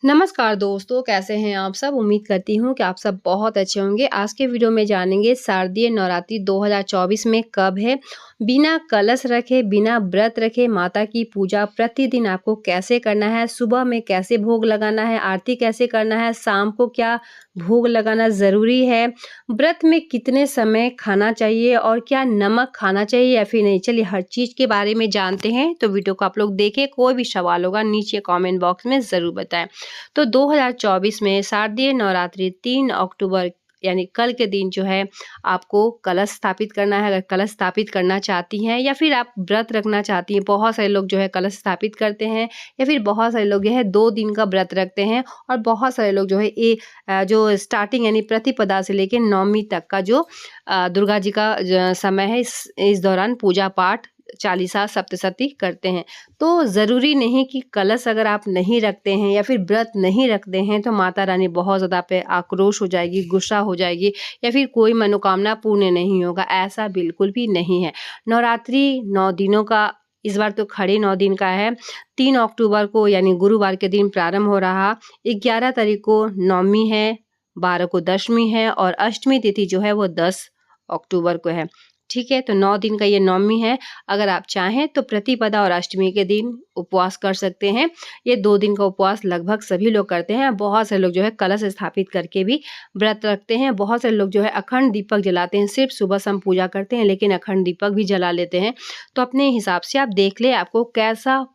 नमस्कार दोस्तों, कैसे हैं आप सब? उम्मीद करती हूँ कि आप सब बहुत अच्छे होंगे। आज के वीडियो में जानेंगे शारदीय नवरात्रि 2024 में कब है, बिना कलश रखे, बिना व्रत रखे माता की पूजा प्रतिदिन आपको कैसे करना है, सुबह में कैसे भोग लगाना है, आरती कैसे करना है, शाम को क्या भोग लगाना ज़रूरी है, व्रत में कितने समय खाना चाहिए और क्या नमक खाना चाहिए या फिर नहीं। चलिए हर चीज़ के बारे में जानते हैं, तो वीडियो को आप लोग देखें। कोई भी सवाल होगा नीचे कमेंट बॉक्स में ज़रूर बताएं। तो 2024 में शारदीय नवरात्रि 3 अक्टूबर यानी कल के दिन जो है आपको कलश स्थापित करना है। अगर कलश स्थापित करना चाहती हैं या फिर आप व्रत रखना चाहती हैं, बहुत सारे लोग जो है कलश स्थापित करते हैं या फिर बहुत सारे लोग जो है 2 दिन का व्रत रखते हैं और बहुत सारे लोग जो है जो स्टार्टिंग यानी प्रतिपदा से लेकर नवमी तक का जो दुर्गा जी का समय है, इस दौरान पूजा पाठ चालीसा सप्तशती करते हैं। तो ज़रूरी नहीं कि कलश अगर आप नहीं रखते हैं या फिर व्रत नहीं रखते हैं तो माता रानी बहुत ज़्यादा पे आक्रोश हो जाएगी, गुस्सा हो जाएगी या फिर कोई मनोकामना पूर्ण नहीं होगा, ऐसा बिल्कुल भी नहीं है। नवरात्रि 9 दिनों का इस बार तो खड़े 9 दिन का है। 3 अक्टूबर को यानी गुरुवार के दिन प्रारंभ हो रहा, 11 तारीख को नवमी है, 12 को दशमी है और अष्टमी तिथि जो है वो 10 अक्टूबर को है। ठीक है, तो 9 दिन का ये नवमी है। अगर आप चाहें तो प्रतिपदा और अष्टमी के दिन उपवास कर सकते हैं। ये 2 दिन का उपवास लगभग सभी लोग करते हैं। बहुत से लोग जो है कलश स्थापित करके भी व्रत रखते हैं। बहुत से लोग जो है अखंड दीपक जलाते हैं। सिर्फ सुबह शाम पूजा करते हैं लेकिन अखंड दीपक भी जला लेते हैं। तो अपने हिसाब से आप देख लें आपको कैसा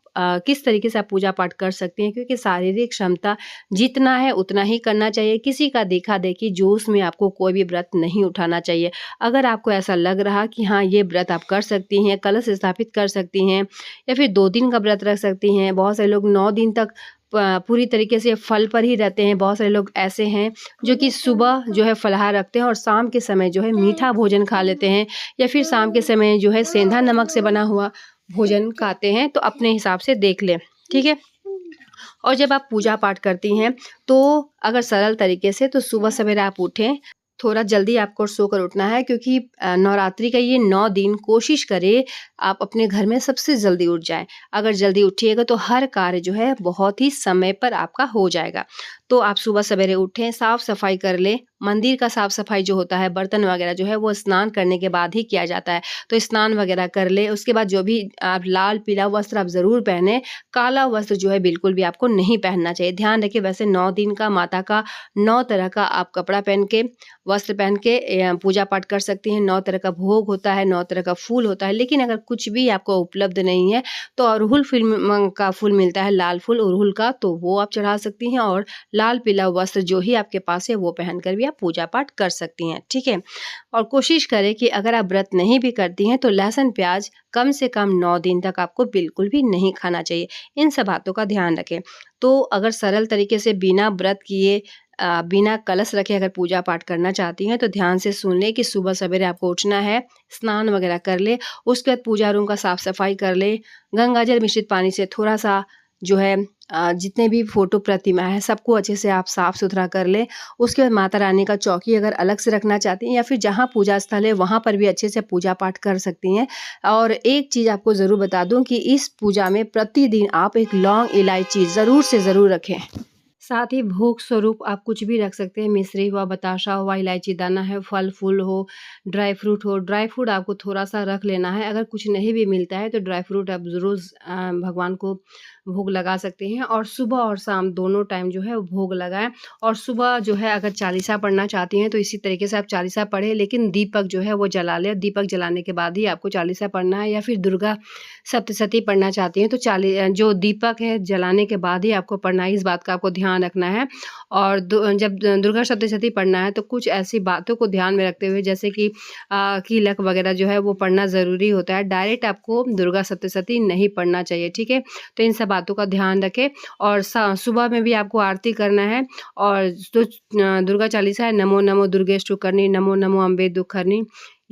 किस तरीके से आप पूजा पाठ कर सकते हैं, क्योंकि शारीरिक क्षमता जितना है उतना ही करना चाहिए। किसी का देखा-देखी जोश में आपको कोई भी व्रत नहीं उठाना चाहिए। अगर आपको ऐसा लग रहा कि हाँ, ये व्रत आप कर सकती हैं, कलश स्थापित कर सकती हैं या फिर 2 दिन का व्रत रख सकती हैं। बहुत सारे लोग 9 दिन तक पूरी तरीके से फल पर ही रहते हैं। बहुत सारे लोग ऐसे हैं जो कि सुबह जो है फलाहार रखते हैं और शाम के समय जो है मीठा भोजन खा लेते हैं या फिर शाम के समय जो है सेंधा नमक से बना हुआ भोजन खाते हैं। तो अपने हिसाब से देख लें, ठीक है? और जब आप पूजा पाठ करती हैं तो अगर सरल तरीके से तो सुबह सवेरे आप उठें, थोड़ा जल्दी आपको सोकर उठना है, क्योंकि नवरात्रि का ये 9 दिन कोशिश करें आप अपने घर में सबसे जल्दी उठ जाएँ। अगर जल्दी उठिएगा तो हर कार्य जो है बहुत ही समय पर आपका हो जाएगा। तो आप सुबह सवेरे उठें, साफ-सफाई कर लें। मंदिर का साफ-सफाई जो होता है, बर्तन वगैरह जो है वो स्नान करने के बाद ही किया जाता है। तो स्नान वगैरह कर लें। उसके बाद जो भी आप लाल पीला वस्त्र आप ज़रूर पहनें। काला वस्त्र जो है बिल्कुल भी आपको नहीं पहनना चाहिए। ध्यान रखिए, वैसे 9 दिन का माता का 9 तरह का आप कपड़ा पहन के, वस्त्र पहन के पूजा पाठ कर सकती हैं। 9 तरह का भोग होता है, 9 तरह का फूल होता है। लेकिन अगर कुछ भी आपको उपलब्ध नहीं है तो अड़हुल का फूल मिलता है, लाल फूल अड़हुल का, तो वो आप चढ़ा सकती हैं और लाल पीला वस्त्र जो ही आपके पास है वो पहनकर भी आप पूजा पाठ कर सकती हैं, ठीक है? और कोशिश करें कि अगर आप व्रत नहीं भी करती हैं तो लहसुन प्याज कम से कम 9 दिन तक आपको बिल्कुल भी नहीं खाना चाहिए। इन सब बातों का ध्यान रखें। तो अगर सरल तरीके से बिना व्रत किए बिना कलश रखे अगर पूजा पाठ करना चाहती हैं तो ध्यान से सुन लें कि सुबह सवेरे आपको उठना है, स्नान वगैरह कर लें, उसके बाद पूजा रूम का साफ-सफाई कर लें, गंगा जल मिश्रित पानी से थोड़ा-सा जो है जितने भी फ़ोटो प्रतिमा है सबको अच्छे से आप साफ़-सुथरा कर लें। उसके बाद माता रानी का चौकी अगर अलग से रखना चाहती हैं या फिर जहाँ पूजा स्थल है वहाँ पर भी अच्छे से पूजा पाठ कर सकती हैं। और एक चीज़ आपको ज़रूर बता दूँ कि इस पूजा में प्रतिदिन आप एक लौंग इलायची ज़रूर से ज़रूर रखें। साथ ही भोग स्वरूप आप कुछ भी रख सकते हैं। मिश्री हुआ, बताशा हुआ, इलायची दाना है, फल फूल हो, ड्राई फ्रूट हो। ड्राई फ्रूट आपको थोड़ा-सा रख लेना है। अगर कुछ नहीं भी मिलता है तो ड्राई फ्रूट आप ज़रूर भगवान को भोग लगा सकते हैं और सुबह और शाम दोनों टाइम जो है वो भोग लगाएँ। और सुबह जो है अगर चालीसा पढ़ना चाहती हैं तो इसी तरीके से आप चालीसा पढ़ें, लेकिन दीपक जो है वो जला लें। दीपक जलाने के बाद ही आपको चालीसा पढ़ना है। या फिर दुर्गा सप्तशती पढ़ना चाहती हैं तो जो दीपक है जलाने के बाद ही आपको पढ़ना है। इस बात का आपको ध्यान रखना है। और जब दुर्गा सप्तशती पढ़ना है तो कुछ ऐसी बातों को ध्यान में रखते हुए, जैसे कि कीलक वगैरह जो है वो पढ़ना ज़रूरी होता है। डायरेक्ट आपको दुर्गा सप्तशती नहीं पढ़ना चाहिए, ठीक है? तो इन सब बातों का ध्यान रखें। और सुबह में भी आपको आरती करना है। और जो दुर्गा चालीसा है, नमो नमो दुर्गेष्टुकर्णी, नमो नमो अम्बे दुःखहरणी,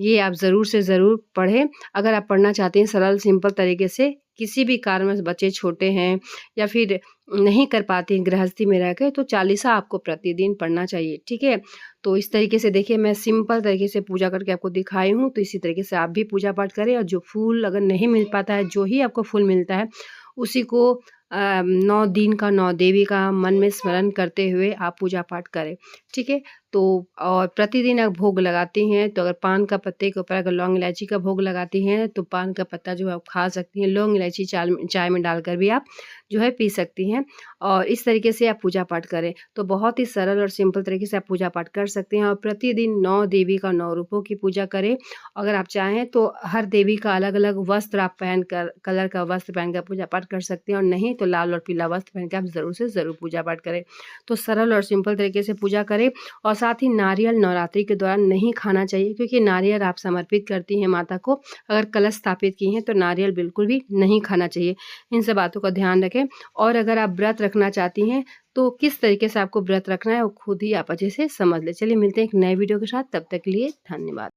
ये आप ज़रूर से ज़रूर पढ़ें। अगर आप पढ़ना चाहते हैं सरल सिंपल तरीके से, किसी भी कारणवश बच्चे छोटे हैं या फिर नहीं कर पाती हैं गृहस्थी में रह के, तो चालीसा आपको प्रतिदिन पढ़ना चाहिए, ठीक है? तो इस तरीके से देखिए मैं सिंपल तरीके से पूजा करके आपको दिखाई हूँ, तो इसी तरीके से आप भी पूजा पाठ करें। और जो फूल अगर नहीं मिल पाता है, जो ही आपको फूल मिलता है उसी को 9 दिन का 9 देवी का मन में स्मरण करते हुए आप पूजा पाठ करें, ठीक है? तो और प्रतिदिन आप भोग लगाती हैं, तो अगर पान का पत्ते के ऊपर अगर लौंग इलायची का भोग लगाती हैं, तो पान का पत्ता जो है आप खा सकती हैं। लौंग इलायची चाय में डालकर भी आप जो है पी सकती हैं और इस तरीके से आप पूजा पाठ करें। तो बहुत ही सरल और सिंपल तरीके से आप पूजा पाठ कर सकते हैं और प्रतिदिन 9 देवी का 9 रूपों की पूजा करें। अगर आप चाहें तो हर देवी का अलग-अलग वस्त्र आप पहनकर कलर का वस्त्र पहनकर पूजा पाठ कर सकते हैं और नहीं तो लाल और पीला वस्त्र पहन के आप ज़रूर से ज़रूर पूजा पाठ करें। तो सरल और सिंपल तरीके से पूजा करें और साथ ही नारियल नवरात्रि के दौरान नहीं खाना चाहिए, क्योंकि नारियल आप समर्पित करती हैं माता को। अगर कलश स्थापित की हैं तो नारियल बिल्कुल भी नहीं खाना चाहिए। इन सब बातों का ध्यान रखें और अगर आप व्रत रखना चाहती हैं तो किस तरीके से आपको व्रत रखना है वो खुद ही आप अच्छे से समझ लें। चलिए मिलते हैं एक नए वीडियो के साथ, तब तक के लिए धन्यवाद।